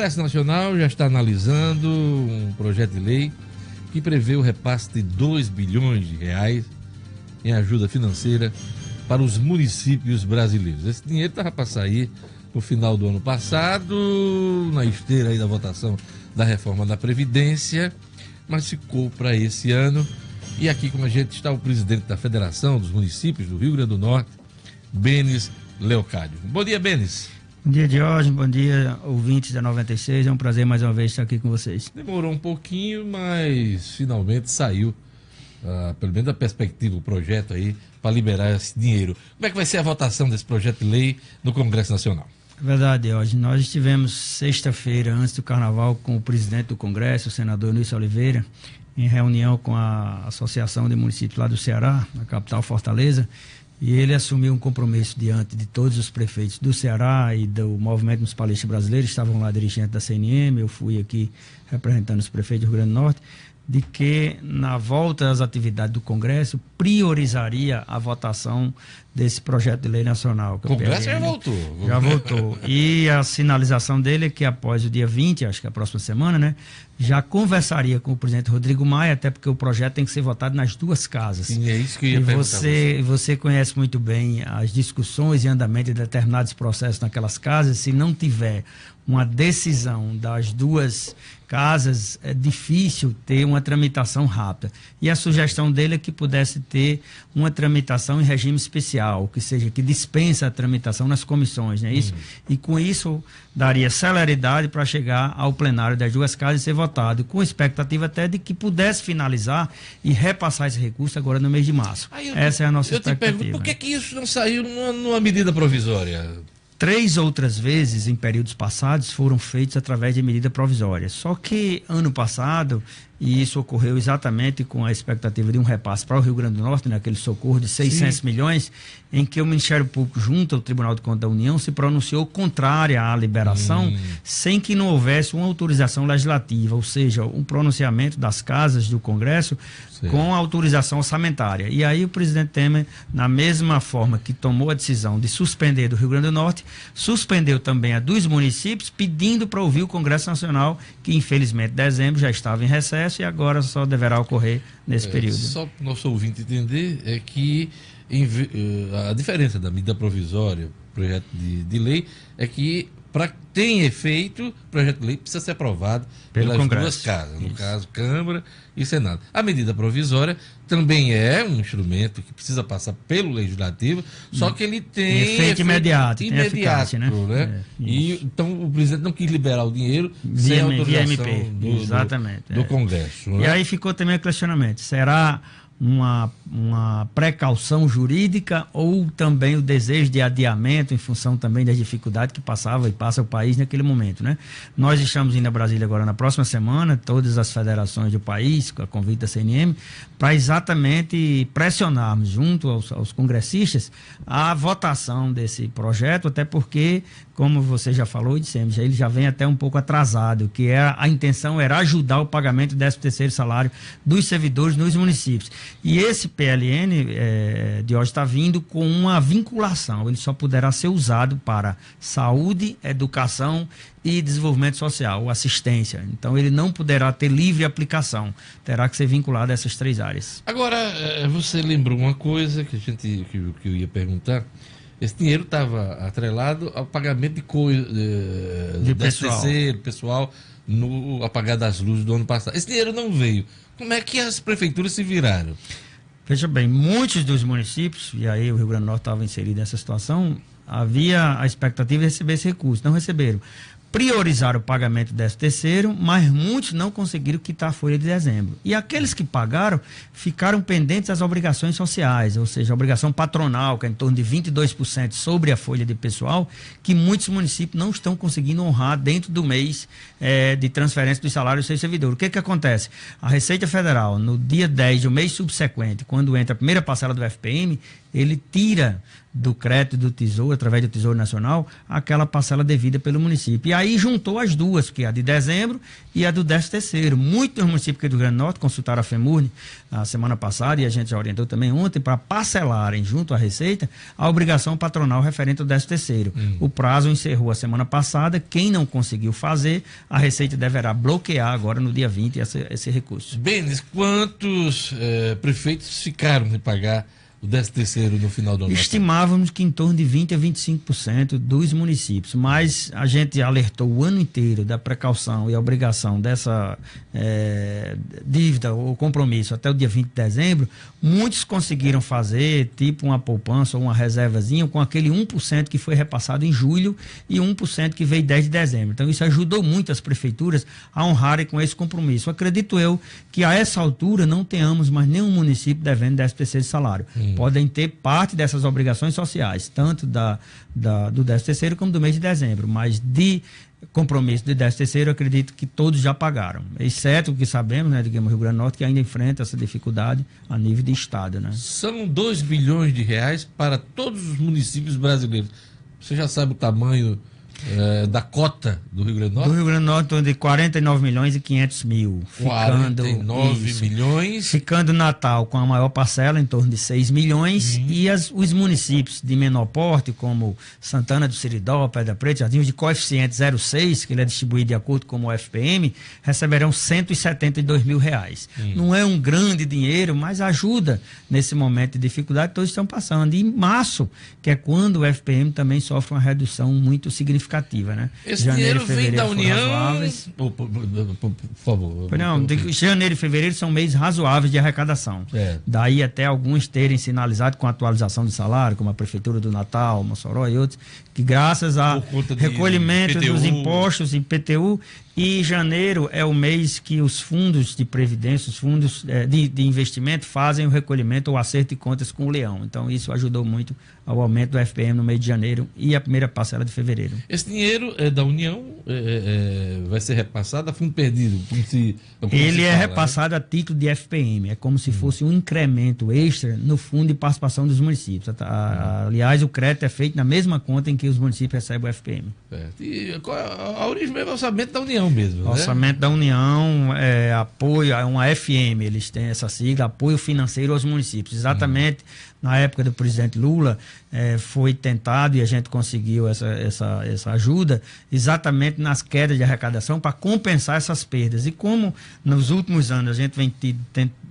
Congresso Nacional já está analisando um projeto de lei que prevê o repasse de 2 bilhões de reais em ajuda financeira para os municípios brasileiros. Esse dinheiro estava para sair no final do ano passado, na esteira aí da votação da reforma da Previdência, mas ficou para esse ano. E aqui com a gente está o presidente da Federação dos Municípios do Rio Grande do Norte, Benes Leocádio. Bom dia, Benes. Bom dia, Diógenes. Bom dia, ouvintes da 96. É um prazer mais uma vez estar aqui com vocês. Demorou um pouquinho, mas finalmente saiu, pelo menos a perspectiva, o projeto aí, para liberar esse dinheiro. Como é que vai ser a votação desse projeto de lei no Congresso Nacional? É verdade, Diógenes. Nós estivemos sexta-feira, antes do Carnaval, com o presidente do Congresso, o senador Nilson Oliveira, em reunião com a Associação de Municípios lá do Ceará, na capital Fortaleza, e ele assumiu um compromisso diante de todos os prefeitos do Ceará e do Movimento Municipalista Brasileiro, estavam lá dirigentes da CNM, eu fui aqui representando os prefeitos do Rio Grande do Norte, de que na volta às atividades do Congresso priorizaria a votação desse projeto de lei nacional. O Congresso já voltou. Já voltou. E a sinalização dele é que após o dia 20, acho que é a próxima semana, né, já conversaria com o presidente Rodrigo Maia, até porque o projeto tem que ser votado nas duas casas. Sim, é isso que eu ia perguntar. Você conhece muito bem as discussões e andamento de determinados processos naquelas casas. Se não tiver uma decisão das duas casas, é difícil ter uma tramitação rápida. E a sugestão dele é que pudesse ter uma tramitação em regime especial, que seja, que dispensa a tramitação nas comissões, não é isso? E com isso daria celeridade para chegar ao plenário das duas casas e ser votado, com expectativa até de que pudesse finalizar e repassar esse recurso agora no mês de março. Essa é a nossa expectativa. Eu te pergunto, por que isso não saiu numa medida provisória? 3 outras vezes em períodos passados foram feitos através de medida provisória. Só que ano passado, e isso ocorreu exatamente com a expectativa de um repasse para o Rio Grande do Norte, naquele socorro de 600 milhões, em que o Ministério Público, junto ao Tribunal de Contas da União, se pronunciou contrária à liberação, sem que não houvesse uma autorização legislativa, ou seja, um pronunciamento das casas do Congresso com a autorização orçamentária. E aí o presidente Temer, na mesma forma que tomou a decisão de suspender do Rio Grande do Norte, suspendeu também a dos municípios, pedindo para ouvir o Congresso Nacional, que infelizmente dezembro já estava em recesso e agora só deverá ocorrer nesse período. Só para o nosso ouvinte entender, é que a diferença da medida provisória, projeto de lei, é que para ter efeito, o projeto de lei precisa ser aprovado pelas duas casas, no caso Câmara e Senado. A medida provisória também é um instrumento que precisa passar pelo Legislativo, só que ele tem efeito imediato, tem eficácia, né? E então o presidente não quis liberar o dinheiro sem autorização do Congresso. E aí ficou também o questionamento, será uma precaução jurídica ou também o desejo de adiamento em função também das dificuldades que passava e passa o país naquele momento, né? Nós estamos indo a Brasília agora na próxima semana, todas as federações do país, com a convite da CNM, para exatamente pressionarmos junto aos congressistas a votação desse projeto, até porque, como você já falou e dissemos, ele já vem até um pouco atrasado, que a intenção era ajudar o pagamento do 13º salário dos servidores nos municípios. E esse PLN de hoje está vindo com uma vinculação, ele só poderá ser usado para saúde, educação e desenvolvimento social, assistência. Então ele não poderá ter livre aplicação, terá que ser vinculado a essas 3 áreas. Agora, você lembrou uma coisa que eu ia perguntar. Esse dinheiro estava atrelado ao pagamento de pessoal no apagar das luzes do ano passado. Esse dinheiro não veio. Como é que as prefeituras se viraram? Veja bem, muitos dos municípios, e aí o Rio Grande do Norte estava inserido nessa situação, havia a expectativa de receber esse recurso, não receberam. Priorizaram o pagamento do 13º, mas muitos não conseguiram quitar a folha de dezembro. E aqueles que pagaram ficaram pendentes das obrigações sociais, ou seja, a obrigação patronal, que é em torno de 22% sobre a folha de pessoal, que muitos municípios não estão conseguindo honrar dentro do mês de transferência dos salários dos seus servidores. O que acontece? A Receita Federal, no dia 10 do mês subsequente, quando entra a primeira parcela do FPM, ele tira do crédito do Tesouro, através do Tesouro Nacional, aquela parcela devida pelo município. E aí juntou as duas, que é a de dezembro e a do 13º. Muitos municípios aqui do Rio Grande do Norte consultaram a FEMURNE na semana passada, e a gente já orientou também ontem, para parcelarem junto à Receita a obrigação patronal referente ao 13º. O prazo encerrou a semana passada. Quem não conseguiu fazer, a Receita deverá bloquear agora no dia 20 esse recurso. Benes, quantos prefeitos ficaram de pagar o 13º no final do ano? Estimávamos que em torno de 20% a 25% dos municípios, mas a gente alertou o ano inteiro da precaução e a obrigação dessa dívida ou compromisso até o dia 20 de dezembro. Muitos conseguiram fazer tipo uma poupança ou uma reservazinha com aquele 1% que foi repassado em julho e 1% que veio 10 de dezembro. Então isso ajudou muito as prefeituras a honrarem com esse compromisso. Acredito eu que a essa altura não tenhamos mais nenhum município devendo 13º de salário. Podem ter parte dessas obrigações sociais, tanto do 13º como do mês de dezembro, mas de compromisso de 13º, eu acredito que todos já pagaram, exceto o que sabemos, né, digamos, Rio Grande do Norte, que ainda enfrenta essa dificuldade a nível de estado, né? São 2 bilhões de reais para todos os municípios brasileiros. Você já sabe o tamanho da cota do Rio Grande do Norte? Do Rio Grande do Norte, em torno de 49 milhões e 500 mil. 49 milhões. Ficando Natal com a maior parcela, em torno de 6 milhões. E os municípios de menor porte, como Santana do Seridó, Pedra Preta, Jardim, de coeficiente 0,6, que ele é distribuído de acordo com o FPM, receberão 172 mil reais. Não é um grande dinheiro, mas ajuda nesse momento de dificuldade que todos estão passando. E em março, que é quando o FPM também sofre uma redução muito significativa. Né? Esse dinheiro vem da União. Por favor. Não, janeiro e fevereiro são meses razoáveis de arrecadação. Daí até alguns terem sinalizado com a atualização de salário, como a Prefeitura do Natal, Mossoró e outros, que graças a recolhimento dos impostos e IPTU, e janeiro é o mês que os fundos de previdência, os fundos de investimento fazem o recolhimento ou acerto de contas com o leão. Então isso ajudou muito ao aumento do FPM no mês de janeiro e a primeira parcela de fevereiro. Esse dinheiro da União vai ser repassado a fundo perdido? Ele é repassado a título de FPM, é como se fosse um incremento extra no fundo de participação dos municípios. Aliás, o crédito é feito na mesma conta em que os municípios recebem o FPM. E a origem mesmo é o orçamento da União mesmo, O orçamento da União é apoio, é uma FM, eles têm essa sigla, apoio financeiro aos municípios. Exatamente na época do presidente Lula, foi tentado e a gente conseguiu essa ajuda exatamente nas quedas de arrecadação para compensar essas perdas. E como nos últimos anos a gente vem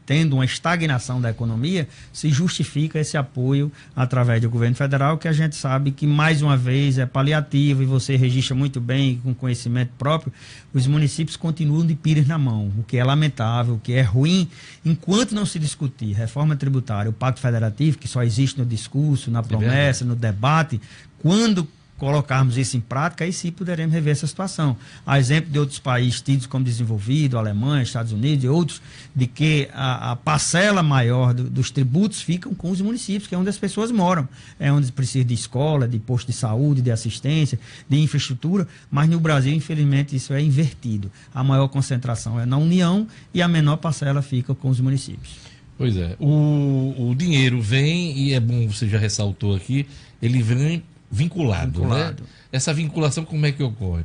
tendo uma estagnação da economia, se justifica esse apoio através do governo federal, que a gente sabe que, mais uma vez, é paliativo, e você registra muito bem, com conhecimento próprio, os municípios continuam de pires na mão, o que é lamentável, o que é ruim, enquanto não se discutir reforma tributária, o Pacto Federativo, que só existe no discurso, na promessa, no debate, quando colocarmos isso em prática, aí sim poderemos rever essa situação. A exemplo de outros países tidos como desenvolvido, Alemanha, Estados Unidos e outros, de que a parcela maior dos tributos ficam com os municípios, que é onde as pessoas moram. É onde precisa de escola, de posto de saúde, de assistência, de infraestrutura, mas no Brasil, infelizmente, isso é invertido. A maior concentração é na União e a menor parcela fica com os municípios. Pois é. O dinheiro vem, e é bom, você já ressaltou aqui, ele vem vinculado. Né? Essa vinculação, como é que ocorre?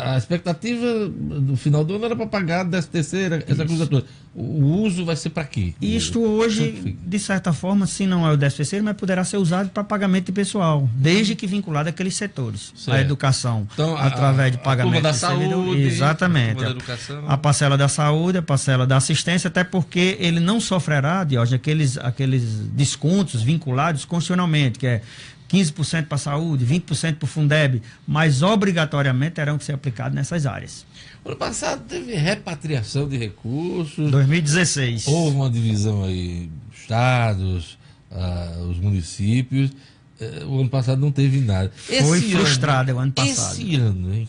A expectativa do final do ano era para pagar 13ª, essa coisa toda. O uso vai ser para quê? Isto hoje, de certa forma, se não é o 13º, mas poderá ser usado para pagamento de pessoal, desde que vinculado àqueles setores. Certo. A educação, então, através de pagamento da saúde, exatamente. A parcela da saúde, a parcela da assistência, até porque ele não sofrerá, Diógenes, aqueles descontos vinculados constitucionalmente, que é 15% para a saúde, 20% para o Fundeb, mas obrigatoriamente terão que ser aplicados nessas áreas. Ano passado teve repatriação de recursos. 2016. Houve uma divisão aí, estados, os municípios. O ano passado não teve nada. Foi frustrado o ano passado. Esse ano, hein?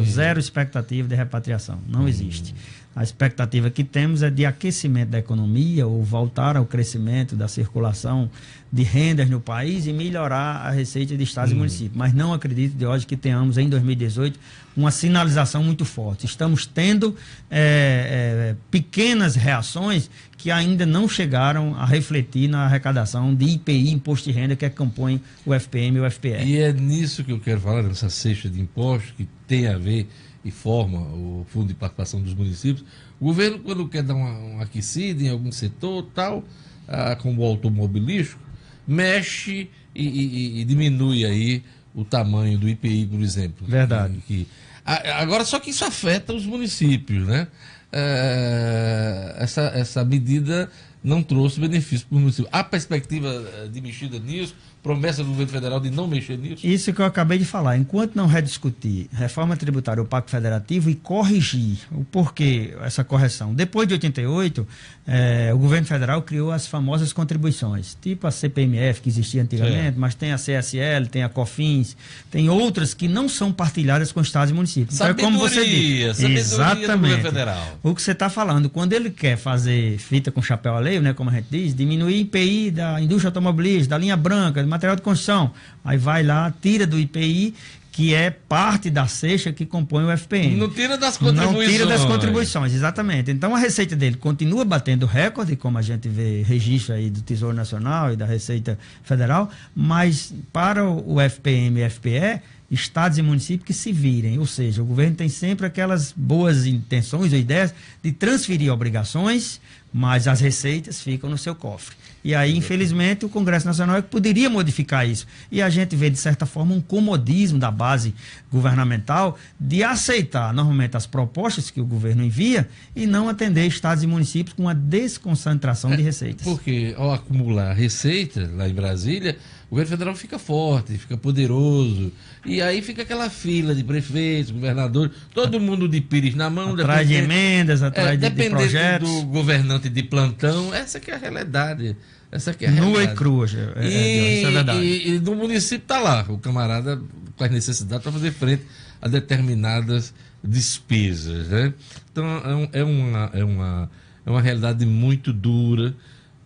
Zero expectativa de repatriação. Não existe. A expectativa que temos é de aquecimento da economia ou voltar ao crescimento da circulação de rendas no país e melhorar a receita de estados e municípios. Mas não acredito, de hoje, que tenhamos em 2018 uma sinalização muito forte. Estamos tendo pequenas reações que ainda não chegaram a refletir na arrecadação de IPI, Imposto de Renda, que compõe o FPM e o FPE. E é nisso que eu quero falar, nessa cesta de impostos que tem a ver e forma o Fundo de Participação dos Municípios. O governo, quando quer dar uma aquecida em algum setor, tal, como o automobilístico, mexe e diminui aí o tamanho do IPI, por exemplo. Verdade. Agora, só que isso afeta os municípios, né? Essa medida não trouxe benefício para o município. Há perspectiva de mexida nisso? Promessa do governo federal de não mexer nisso? Isso que eu acabei de falar. Enquanto não rediscutir reforma tributária ou pacto federativo e corrigir o porquê essa correção. Depois de 88, o governo federal criou as famosas contribuições, tipo a CPMF, que existia antigamente, mas tem a CSL, tem a COFINS, tem outras que não são partilhadas com estados e municípios. Então, como você disse, exatamente do governo federal. O que você está falando, quando ele quer fazer fita com chapéu alheio, né, como a gente diz, diminuir IPI da indústria automobilística, da linha branca, do material de construção, aí vai lá, tira do IPI, que é parte da cesta que compõe o FPM. Não tira das contribuições. Não tira das contribuições, exatamente. Então a receita dele continua batendo recorde, como a gente vê registro aí do Tesouro Nacional e da Receita Federal, mas para o FPM e FPE, estados e municípios que se virem, ou seja, o governo tem sempre aquelas boas intenções ou ideias de transferir obrigações, mas as receitas ficam no seu cofre. E aí, infelizmente, o Congresso Nacional é que poderia modificar isso. E a gente vê, de certa forma, um comodismo da base governamental de aceitar, normalmente, as propostas que o governo envia e não atender estados e municípios com uma desconcentração de receitas. Porque, ao acumular receita lá em Brasília, o governo federal fica forte, fica poderoso. E aí fica aquela fila de prefeitos, governadores, todo mundo de pires na mão. Atrás de emendas, atrás de projetos. Do governante de plantão. Essa que é a realidade. Essa que é a nua realidade. E crua, isso é verdade. E no município está lá, o camarada com as necessidades para fazer frente a determinadas despesas, né? Então é uma realidade muito dura,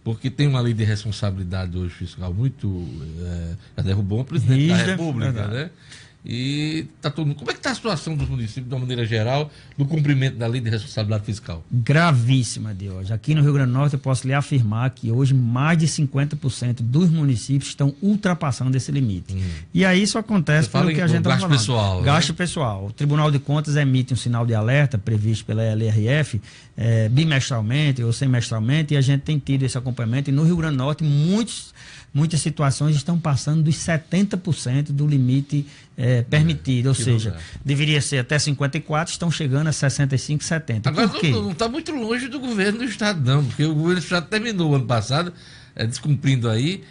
porque tem uma lei de responsabilidade hoje fiscal muito... já derrubou o presidente da República, né? E tá todo mundo... Como é que está a situação dos municípios, de uma maneira geral, no cumprimento da lei de responsabilidade fiscal? Gravíssima de hoje. Aqui no Rio Grande do Norte eu posso lhe afirmar que hoje mais de 50% dos municípios estão ultrapassando esse limite. E aí isso acontece pelo que a gente está falando. Pessoal, gasto né? pessoal. O Tribunal de Contas emite um sinal de alerta previsto pela LRF bimestralmente ou semestralmente, e a gente tem tido esse acompanhamento. E no Rio Grande do Norte muitas situações estão passando dos 70% do limite permitido, ou seja, deveria ser até 54%, estão chegando a 65%, 70%. Agora por quê? Não está muito longe do governo do Estado, não, porque o governo do Estado terminou o ano passado descumprindo aí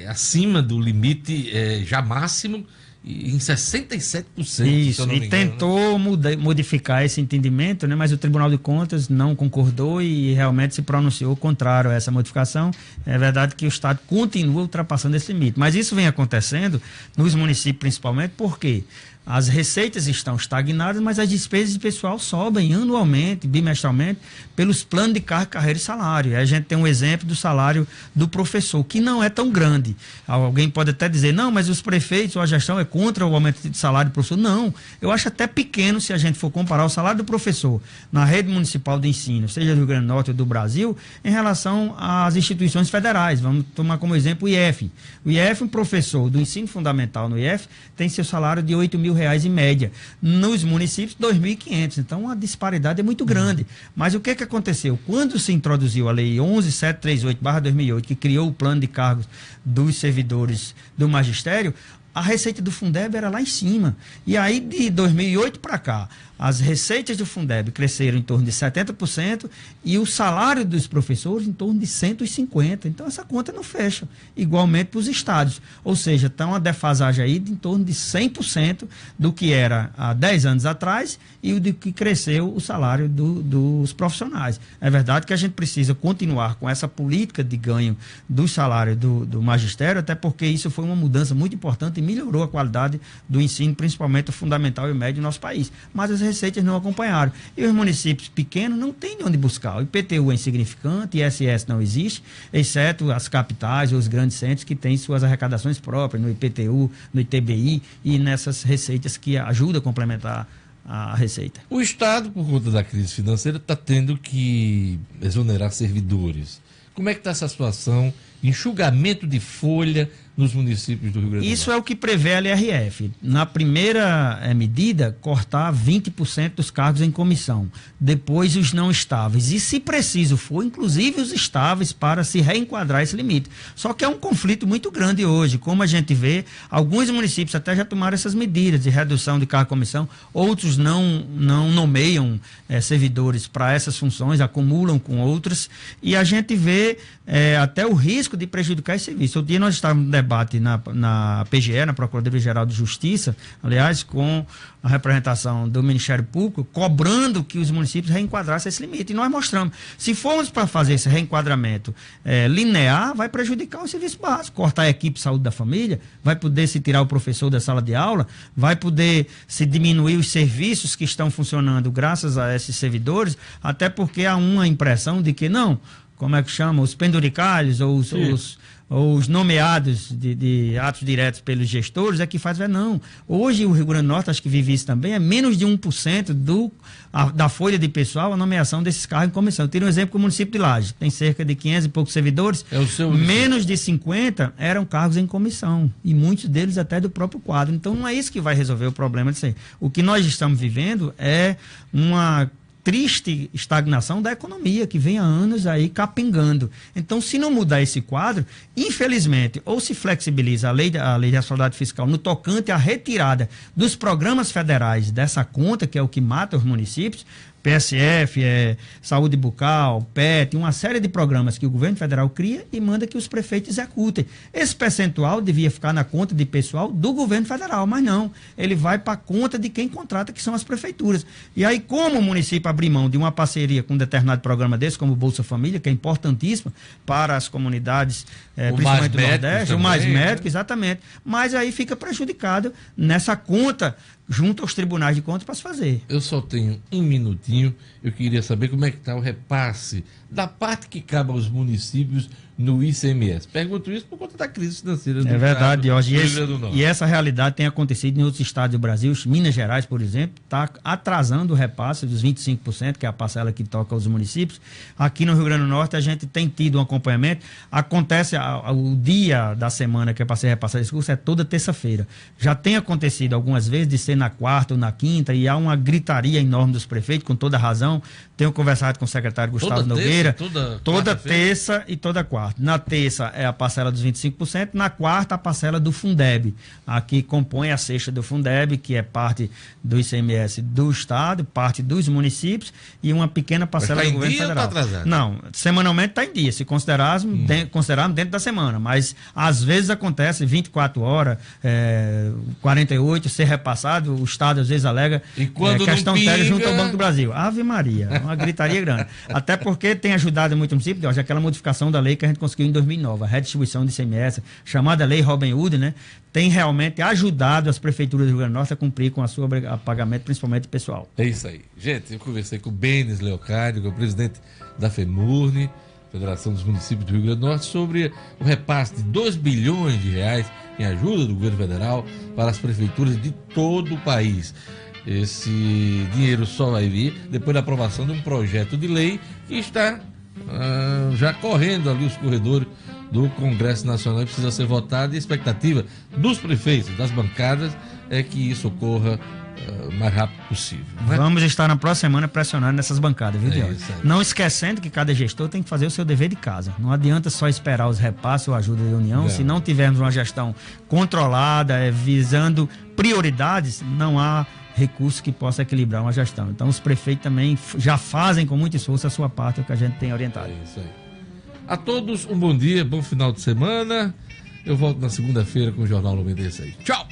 acima do limite já máximo, em 67%. Isso, e tentou modificar esse entendimento, né? Mas o Tribunal de Contas não concordou e realmente se pronunciou contrário a essa modificação. É verdade que o Estado continua ultrapassando esse limite, mas isso vem acontecendo nos municípios principalmente porque as receitas estão estagnadas, mas as despesas de pessoal sobem anualmente, bimestralmente, pelos planos de carreira e salário. Aí a gente tem um exemplo do salário do professor, que não é tão grande. Alguém pode até dizer, não, mas os prefeitos ou a gestão é contra o aumento de salário do professor. Não, eu acho até pequeno se a gente for comparar o salário do professor na rede municipal de ensino, seja do Rio Grande do Norte ou do Brasil, em relação às instituições federais. Vamos tomar como exemplo o IF. O IF, um professor do ensino fundamental no IF, tem seu salário de R$8.000 em média. Nos municípios, 2.500. Então, a disparidade é muito grande. Mas o que aconteceu? Quando se introduziu a Lei 11.738/2008, que criou o plano de cargos dos servidores do magistério, a receita do Fundeb era lá em cima. E aí, de 2008 para cá, as receitas do Fundeb cresceram em torno de 70% e o salário dos professores em torno de 150%. Então, essa conta não fecha. Igualmente para os estados. Ou seja, está uma defasagem aí de em torno de 100% do que era há 10 anos atrás e do que cresceu o salário dos profissionais. É verdade que a gente precisa continuar com essa política de ganho do salário do magistério, até porque isso foi uma mudança muito importante em melhorou a qualidade do ensino, principalmente o fundamental e o médio no nosso país. Mas as receitas não acompanharam. E os municípios pequenos não têm de onde buscar. O IPTU é insignificante, ISS não existe, exceto as capitais ou os grandes centros que têm suas arrecadações próprias, no IPTU, no ITBI e nessas receitas que ajudam a complementar a receita. O Estado, por conta da crise financeira, está tendo que exonerar servidores. Como é que está essa situação? Enxugamento de folha nos municípios do Rio Grande do Norte. Isso é o que prevê a LRF. Na primeira medida, cortar 20% dos cargos em comissão. Depois os não estáveis. E se preciso for, inclusive os estáveis para se reenquadrar esse limite. Só que é um conflito muito grande hoje. Como a gente vê, alguns municípios até já tomaram essas medidas de redução de cargo em comissão. Outros não nomeiam servidores para essas funções, acumulam com outros. E a gente vê até o risco de prejudicar esse serviço. Outro dia nós estávamos no debate na PGE, na Procuradoria-Geral de Justiça, aliás, com a representação do Ministério Público, cobrando que os municípios reenquadrassem esse limite. E nós mostramos, se formos para fazer esse reenquadramento linear, vai prejudicar o serviço básico, cortar a equipe de saúde da família, vai poder se tirar o professor da sala de aula, vai poder se diminuir os serviços que estão funcionando graças a esses servidores, até porque há uma impressão de que não, como é que chama, os penduricalhos ou os nomeados de atos diretos pelos gestores é que faz, não. Hoje o Rio Grande do Norte, acho que vive isso também, é menos de 1% da folha de pessoal a nomeação desses cargos em comissão. Eu tiro um exemplo com o município de Lages, tem cerca de 500 e poucos servidores, menos de 50 eram cargos em comissão, e muitos deles até do próprio quadro. Então não é isso que vai resolver o problema disso aí. O que nós estamos vivendo é uma triste estagnação da economia, que vem há anos aí capengando. Então, se não mudar esse quadro, infelizmente, ou se flexibiliza a lei de responsabilidade fiscal no tocante à retirada dos programas federais dessa conta, que é o que mata os municípios, PSF, Saúde Bucal, PET, uma série de programas que o governo federal cria e manda que os prefeitos executem. Esse percentual devia ficar na conta de pessoal do governo federal, mas não. Ele vai para a conta de quem contrata, que são as prefeituras. E aí, como o município abrir mão de uma parceria com um determinado programa desse, como o Bolsa Família, que é importantíssimo para as comunidades, principalmente do Nordeste, o Mais Médico, exatamente. Mas aí fica prejudicado nessa conta junto aos tribunais de contas para se fazer. Eu só tenho um minutinho. Eu queria saber como é que está o repasse da parte que cabe aos municípios no ICMS. Pergunto isso por conta da crise financeira do verdade, Jorge. Estado. E essa realidade tem acontecido em outros estados do Brasil. Minas Gerais, por exemplo, está atrasando o repasse dos 25%, que é a parcela que toca aos municípios. Aqui no Rio Grande do Norte, a gente tem tido um acompanhamento. Acontece o dia da semana que é para ser repassado esse curso é toda terça-feira. Já tem acontecido algumas vezes de ser na quarta ou na quinta, e há uma gritaria enorme dos prefeitos, com toda razão. Tenho conversado com o secretário Gustavo Nogueira. Toda terça e toda quarta. Na terça é a parcela dos 25%, na quarta a parcela do Fundeb, aqui compõe a cesta do Fundeb, que é parte do ICMS do Estado, parte dos municípios e uma pequena parcela do governo federal. Tá atrasado? Não, semanalmente está em dia, se considerarmos dentro da semana, mas às vezes acontece 24 horas, 48, ser repassado, o Estado às vezes alega questão técnica junto ao Banco do Brasil. Ave Maria, uma gritaria grande. Até porque tem ajudado muito o município, já aquela modificação da lei que a gente conseguiu em 2009, a redistribuição de ICMS, chamada Lei Robin Hood, né, tem realmente ajudado as prefeituras do Rio Grande do Norte a cumprir com a pagamento, principalmente pessoal. É isso aí. Gente, eu conversei com o Benes Leocádio, que é o presidente da FEMURNE, Federação dos Municípios do Rio Grande do Norte, sobre o repasse de 2 bilhões de reais em ajuda do governo federal para as prefeituras de todo o país. Esse dinheiro só vai vir depois da aprovação de um projeto de lei que está já correndo ali os corredores do Congresso Nacional e precisa ser votado. E a expectativa dos prefeitos, das bancadas, é que isso ocorra o mais rápido possível. Né? Vamos estar na próxima semana pressionando nessas bancadas, viu, Diogo? Não esquecendo que cada gestor tem que fazer o seu dever de casa. Não adianta só esperar os repasses ou ajuda da União. Se não tivermos uma gestão controlada, visando prioridades, não há recurso que possa equilibrar uma gestão. Então os prefeitos também já fazem com muito esforço a sua parte, o que a gente tem orientado. É isso aí. A todos um bom dia, bom final de semana. Eu volto na segunda-feira com o Jornal 96. Tchau!